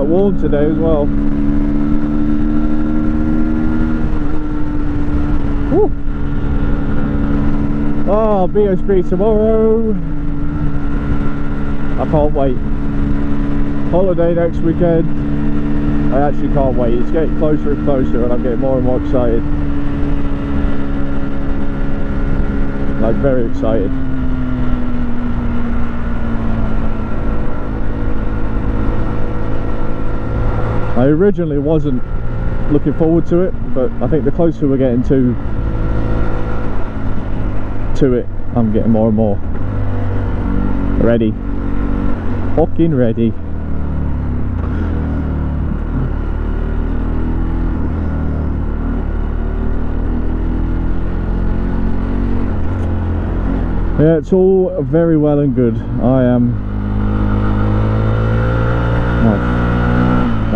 warm today as well. Woo. Oh, BSB tomorrow. I can't wait. Holiday next weekend. I actually can't wait. It's getting closer and closer and I'm getting more and more excited. Like, very excited. I originally wasn't looking forward to it, but I think the closer we're getting to it, I'm getting more and more ready. Fucking ready. Yeah, it's all very well and good. I am...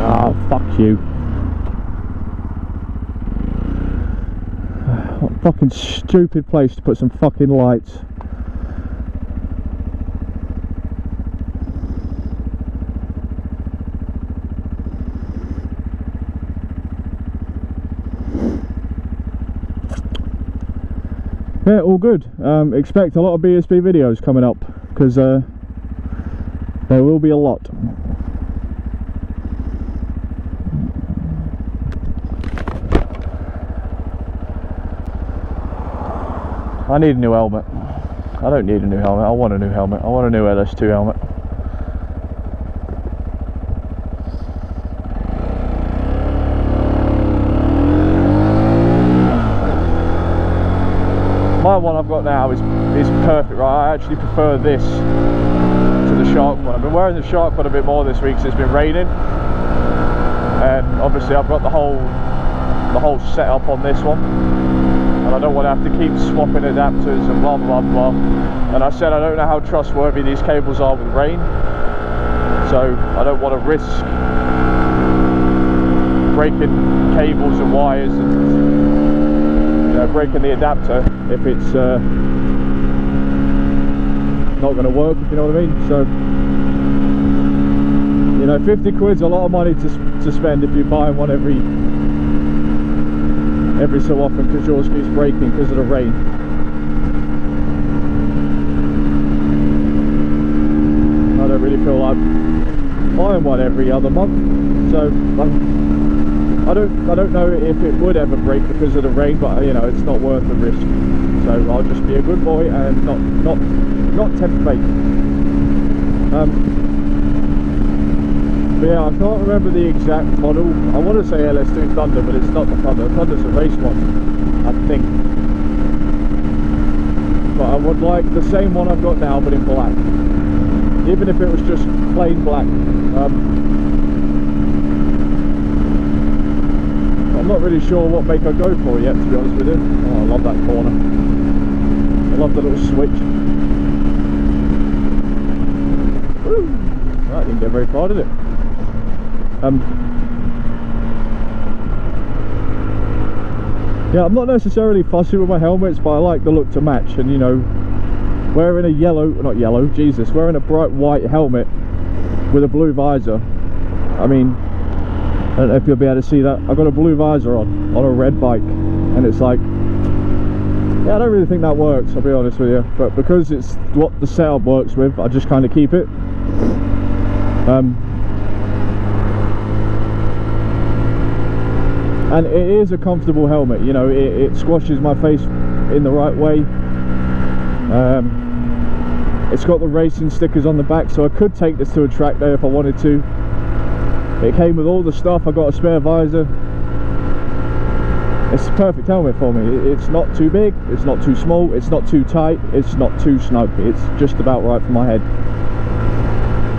Oh, fuck you. What a fucking stupid place to put some fucking lights. Yeah, all good. Expect a lot of BSB videos coming up, because there will be a lot. I need a new helmet. I don't need a new helmet, I want a new helmet. I want a new LS2 helmet. My one I've got now is perfect, right? I actually prefer this to the Shark one. I've been wearing the Shark one a bit more this week since it's been raining, and obviously I've got the whole setup on this one, and I don't want to have to keep swapping adapters and blah blah blah. And I said I don't know how trustworthy these cables are with rain, so I don't want to risk breaking cables and wires and breaking the adapter if it's not going to work, if you know what I mean. So, you know, 50 quid's a lot of money to spend if you're buying one every so often, because yours keeps breaking because of the rain. I don't really feel like buying one every other month, so I don't know if it would ever break because of the rain, but you know, it's not worth the risk. So I'll just be a good boy and not tempt fate. But yeah, I can't remember the exact model. I want to say LS2 Thunder, but it's not the Thunder. Thunder's a race one, I think. But I would like the same one I've got now, but in black. Even if it was just plain black. I'm not really sure what make I go for yet, to be honest with you. Oh, I love that corner. I love the little switch. Woo! That didn't get very far, did it? Yeah, I'm not necessarily fussy with my helmets, but I like the look to match. And you know, wearing a wearing a bright white helmet with a blue visor. I mean, I don't know if you'll be able to see that. I've got a blue visor on a red bike, and it's like, yeah, I don't really think that works, I'll be honest with you. But because it's what the setup works with, I just kind of keep it. And it is a comfortable helmet, you know, it squashes my face in the right way. It's got the racing stickers on the back, so I could take this to a track day if I wanted to. It came with all the stuff. I got a spare visor. It's the perfect helmet for me. It's not too big, it's not too small, it's not too tight, it's not too snug. It's just about right for my head.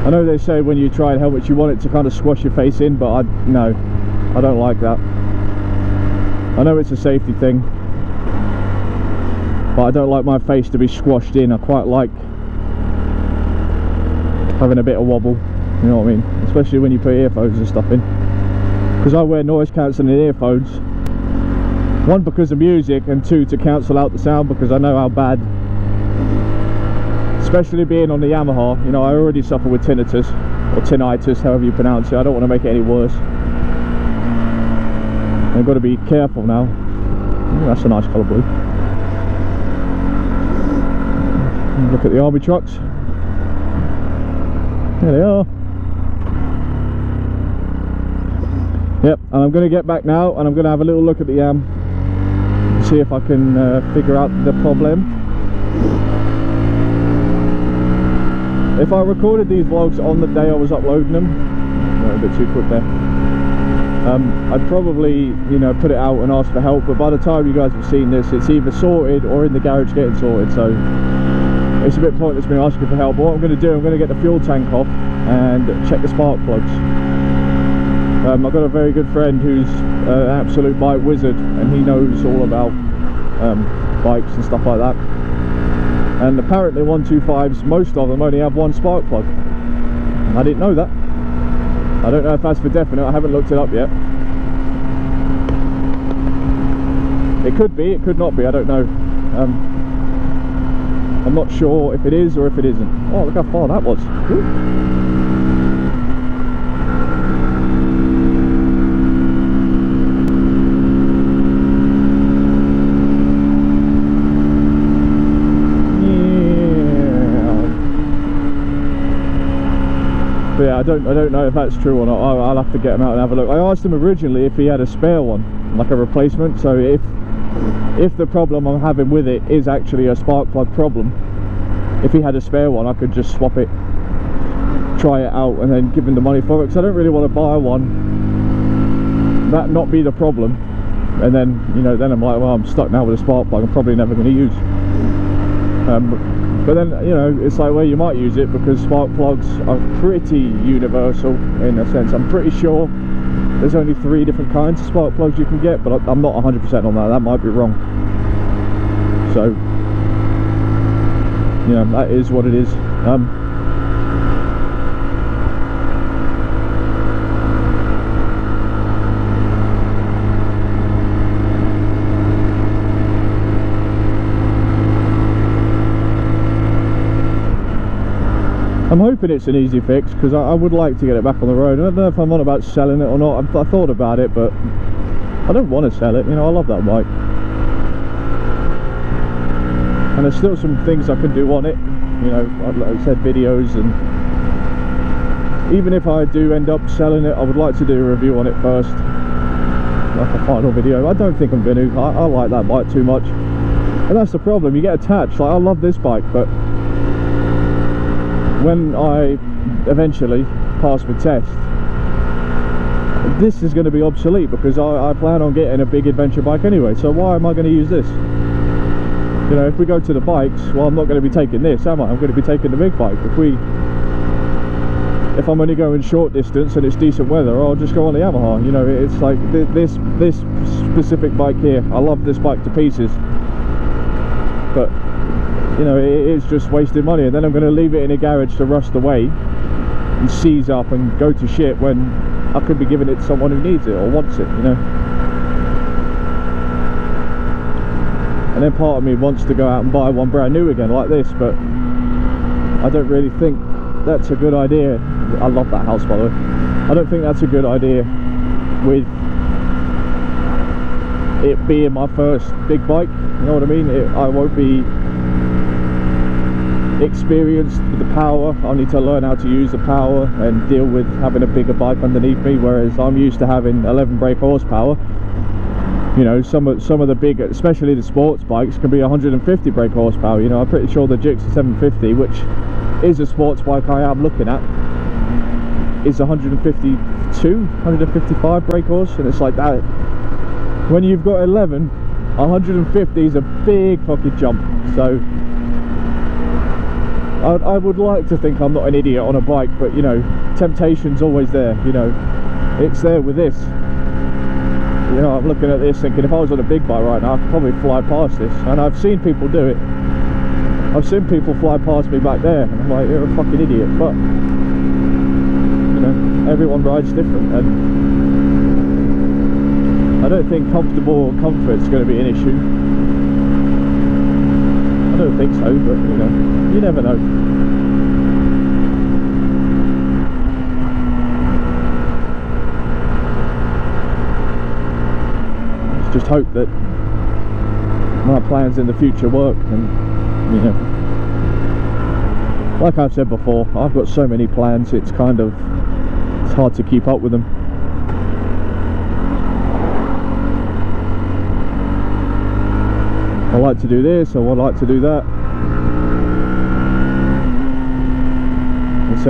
I know they say when you try helmets you want it to kind of squash your face in, but no, I don't like that. I know it's a safety thing, but I don't like my face to be squashed in. I quite like having a bit of wobble, you know what I mean? Especially when you put earphones and stuff in. Because I wear noise cancelling earphones. One, because of music, and two, to cancel out the sound, because I know how bad, especially being on the Yamaha, you know, I already suffer with tinnitus. or tinnitus, however you pronounce it. I don't want to make it any worse. I've got to be careful now. Ooh, that's a nice colour blue. Look at the army trucks. There they are. Yep, and I'm going to get back now and I'm going to have a little look at the see if I can figure out the problem. If I recorded these vlogs on the day I was uploading them, a bit too quick there, I'd probably, you know, put it out and ask for help, but by the time you guys have seen this, it's either sorted or in the garage getting sorted, so it's a bit pointless me asking for help. But what I'm going to do, I'm going to get the fuel tank off and check the spark plugs. I've got a very good friend who's an absolute bike wizard, and he knows all about bikes and stuff like that. And apparently 125s, most of them only have one spark plug. I didn't know that. I don't know if that's for definite, I haven't looked it up yet. It could be, it could not be, I don't know. I'm not sure if it is or if it isn't. Oh, look how far that was. Ooh. Yeah, I don't know if that's true or not. I'll have to get him out and have a look. I asked him originally if he had a spare one, like a replacement, so if the problem I'm having with it is actually a spark plug problem, if he had a spare one I could just swap it, try it out, and then give him the money for it, because I don't really want to buy one, that not be the problem, and then, you know, then I'm like, well, I'm stuck now with a spark plug I'm probably never going to use. But then, you know, it's like, well, you might use it because spark plugs are pretty universal in a sense. I'm pretty sure there's only 3 different kinds of spark plugs you can get, but I'm not 100% on that. That might be wrong. So, you know, that is what it is. I'm hoping it's an easy fix, because I would like to get it back on the road. I don't know if I'm on about selling it or not. I thought about it, but I don't want to sell it. You know, I love that bike, and there's still some things I can do on it. You know, like I said, videos, and even if I do end up selling it, I would like to do a review on it first, like a final video. I don't think I'm going to. I like that bike too much, and that's the problem. You get attached. Like, I love this bike, but when I eventually pass my test, this is going to be obsolete, because I plan on getting a big adventure bike anyway, so why am I going to use this? You know, if we go to the bikes, well, I'm not going to be taking this, am I? I'm going to be taking the big bike. If I'm only going short distance and it's decent weather, I'll just go on the Yamaha. You know, it's like this specific bike here, I love this bike to pieces, but you know, it is just wasting money, and then I'm going to leave it in a garage to rust away and seize up and go to shit, when I could be giving it to someone who needs it or wants it, you know. And then part of me wants to go out and buy one brand new again like this, but I don't really think that's a good idea. I love that house, by the way. I don't think that's a good idea with it being my first big bike, you know what I mean? I won't be experienced with the power. I need to learn how to use the power and deal with having a bigger bike underneath me, whereas I'm used to having 11 brake horsepower. You know, some of the big, especially the sports bikes, can be 150 brake horsepower. You know, I'm pretty sure the Gixxer 750, which is a sports bike I am looking at, is 152, 155 brake horse, and it's like that. When you've got 11, 150 is a big fucking jump. So I would like to think I'm not an idiot on a bike, but you know, temptation's always there. You know, it's there with this. You know, I'm looking at this thinking, if I was on a big bike right now, I could probably fly past this, and I've seen people do it. I've seen people fly past me back there, and I'm like, you're a fucking idiot. But you know, everyone rides different, and I don't think comfortable comfort's going to be an issue. I don't think so, but you know, you never know. just hope that my plans in the future work. And you know, like I've said before, I've got so many plans, it's hard to keep up with them. I like to do this, or I like to do that. It's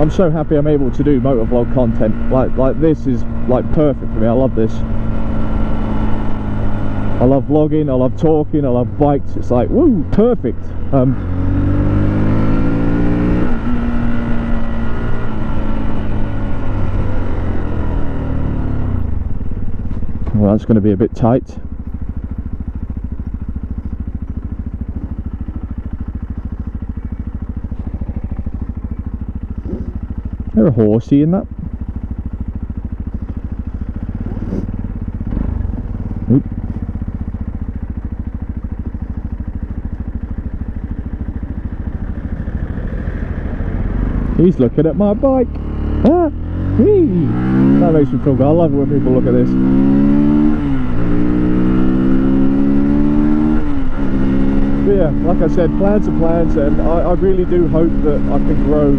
I'm so happy I'm able to do motovlog content. Like this is like perfect for me. I love this. I love vlogging, I love talking, I love bikes. It's like, woo, perfect. Well, that's going to be a bit tight. Is there a horsey in that? Oop. He's looking at my bike. Ah, whee. That makes me feel good. I love it when people look at this. But yeah, like I said, plans are plans, and I really do hope that I can grow.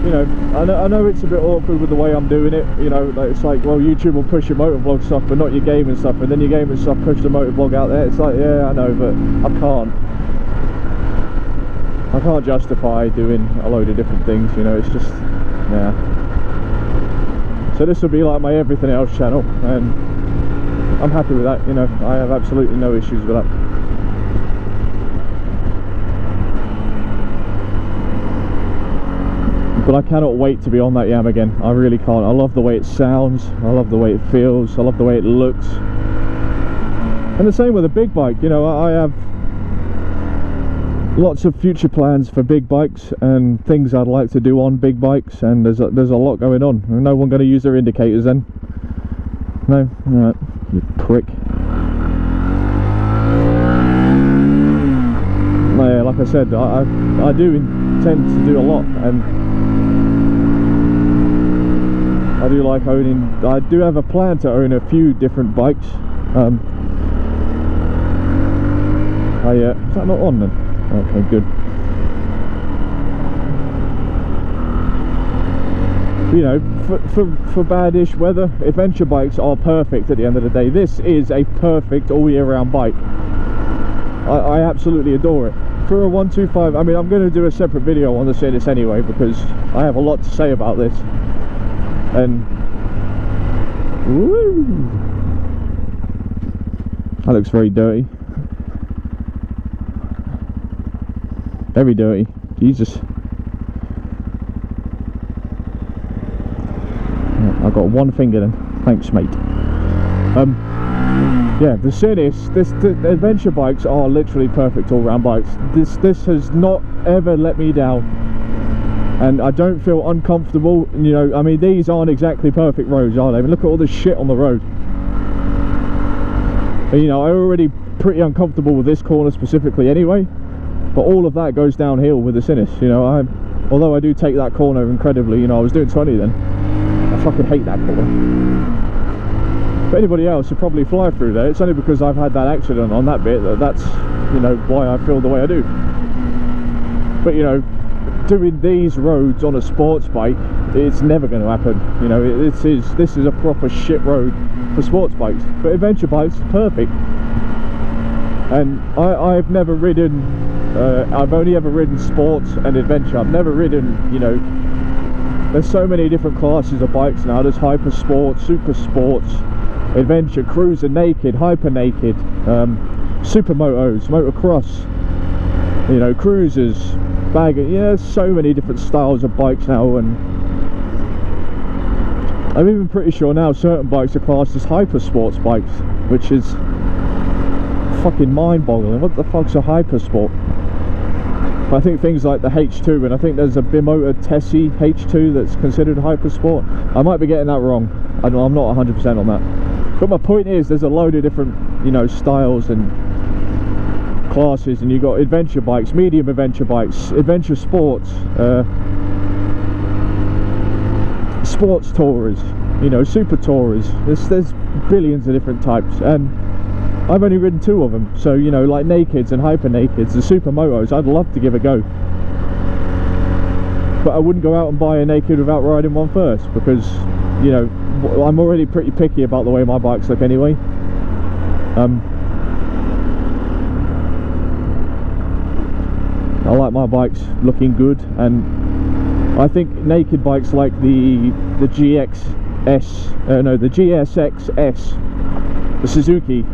You know, I know it's a bit awkward with the way I'm doing it. You know, like, it's like, well, YouTube will push your motovlog stuff, but not your gaming stuff, and then your gaming stuff push the motovlog out there. It's like, yeah, I know, but I can't justify doing a load of different things. You know, it's just, yeah. So this will be like my everything else channel, and I'm happy with that. You know, I have absolutely no issues with that. But I cannot wait to be on that Yam again. I really can't. I love the way it sounds, I love the way it feels, I love the way it looks. And the same with a big bike. You know, I have lots of future plans for big bikes and things I'd like to do on big bikes, and there's a lot going on. No one going to use their indicators then? No? Alright, you prick. Yeah, like I said, I do intend to do a lot, and I do like owning. I do have a plan to own a few different bikes. Is that not on then? Okay, good. You know, for badish weather, adventure bikes are perfect at the end of the day. This is a perfect all year round bike. I absolutely adore it. For a 125, I mean, I'm going to do a separate video on the Sinus anyway, because I have a lot to say about this. And woo, that looks very dirty. Very dirty. Jesus. I got one finger then. Thanks, mate. Yeah, the Sinus, the adventure bikes are literally perfect all-round bikes. This has not ever let me down, and I don't feel uncomfortable. You know, I mean, these aren't exactly perfect roads, are they? I mean, look at all the shit on the road. And, you know, I'm already pretty uncomfortable with this corner specifically anyway, but all of that goes downhill with the Sinus. You know, although I do take that corner incredibly. You know, I was doing 20 then. I fucking hate that corner. But anybody else would probably fly through there. It's only because I've had that accident on that bit that's, you know, why I feel the way I do. But, you know, doing these roads on a sports bike, it's never going to happen. You know, this is a proper shit road for sports bikes. But adventure bikes, perfect. And I've never ridden, I've only ever ridden sports and adventure. I've never ridden, you know, there's so many different classes of bikes now. There's hyper sports, super sports, adventure, cruiser, naked, hyper naked, supermotos, motocross, you know, cruisers, bagger. Yeah, there's so many different styles of bikes now, and I'm even pretty sure now certain bikes are classed as hyper sports bikes, which is fucking mind-boggling. What the fuck's a hyper sport? I think things like the H2, and I think there's a Moto Tessie H2 that's considered hyper sport. I might be getting that wrong. I'm not 100% on that. But my point is, there's a load of different, you know, styles and classes, and you've got adventure bikes, medium adventure bikes, adventure sports, sports tourers, you know, super tourers. There's billions of different types, and I've only ridden 2 of them. So, you know, like nakeds and hyper nakeds, the super motos, I'd love to give a go, but I wouldn't go out and buy a naked without riding one first, because, you know, I'm already pretty picky about the way my bikes look anyway. I like my bikes looking good, and I think naked bikes like the GSX-S, the Suzuki,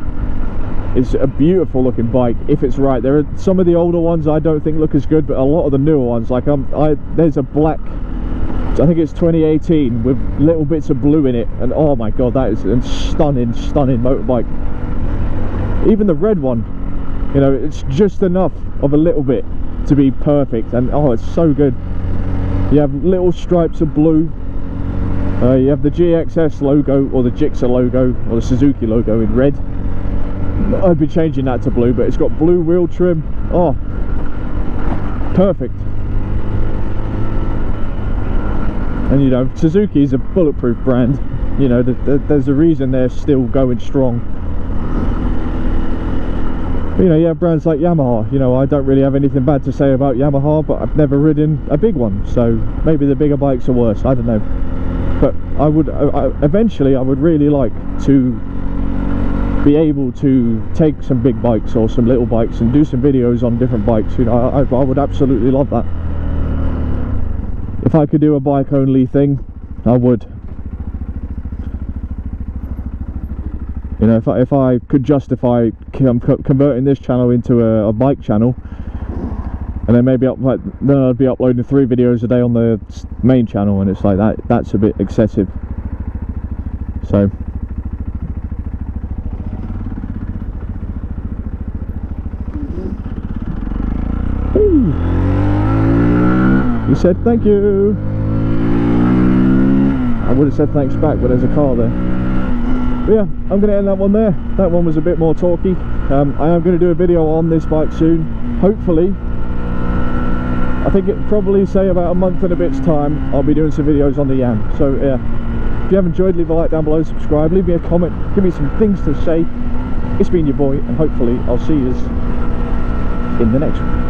is a beautiful looking bike if it's right. There are some of the older ones I don't think look as good, but a lot of the newer ones, like there's a black, I think it's 2018, with little bits of blue in it, and oh my god, that is a stunning motorbike. Even the red one, you know, it's just enough of a little bit to be perfect, and oh, it's so good. You have little stripes of blue, you have the GXS logo, or the Gixxer logo, or the Suzuki logo in red. I'd be changing that to blue, but it's got blue wheel trim. Oh, perfect. And you know, Suzuki is a bulletproof brand. You know, there's a reason they're still going strong. But, you know, you have brands like Yamaha. You know, I don't really have anything bad to say about Yamaha, but I've never ridden a big one, so maybe the bigger bikes are worse, I don't know. But eventually I would really like to be able to take some big bikes or some little bikes and do some videos on different bikes. You know, I would absolutely love that. If I could do a bike only thing, I would. You know, if I could justify converting this channel into a bike channel, and then maybe then I'd be uploading 3 videos a day on the main channel, and it's like that's a bit excessive. So he said thank you. I would have said thanks back, but there's a car there. But yeah, I'm going to end that one there. That one was a bit more talky. I am going to do a video on this bike soon, hopefully. I think it'll probably say about a month and a bit's time I'll be doing some videos on the Yam. So yeah, if you have enjoyed, leave a like down below, subscribe, leave me a comment, give me some things to say. It's been your boy, and hopefully I'll see you in the next one.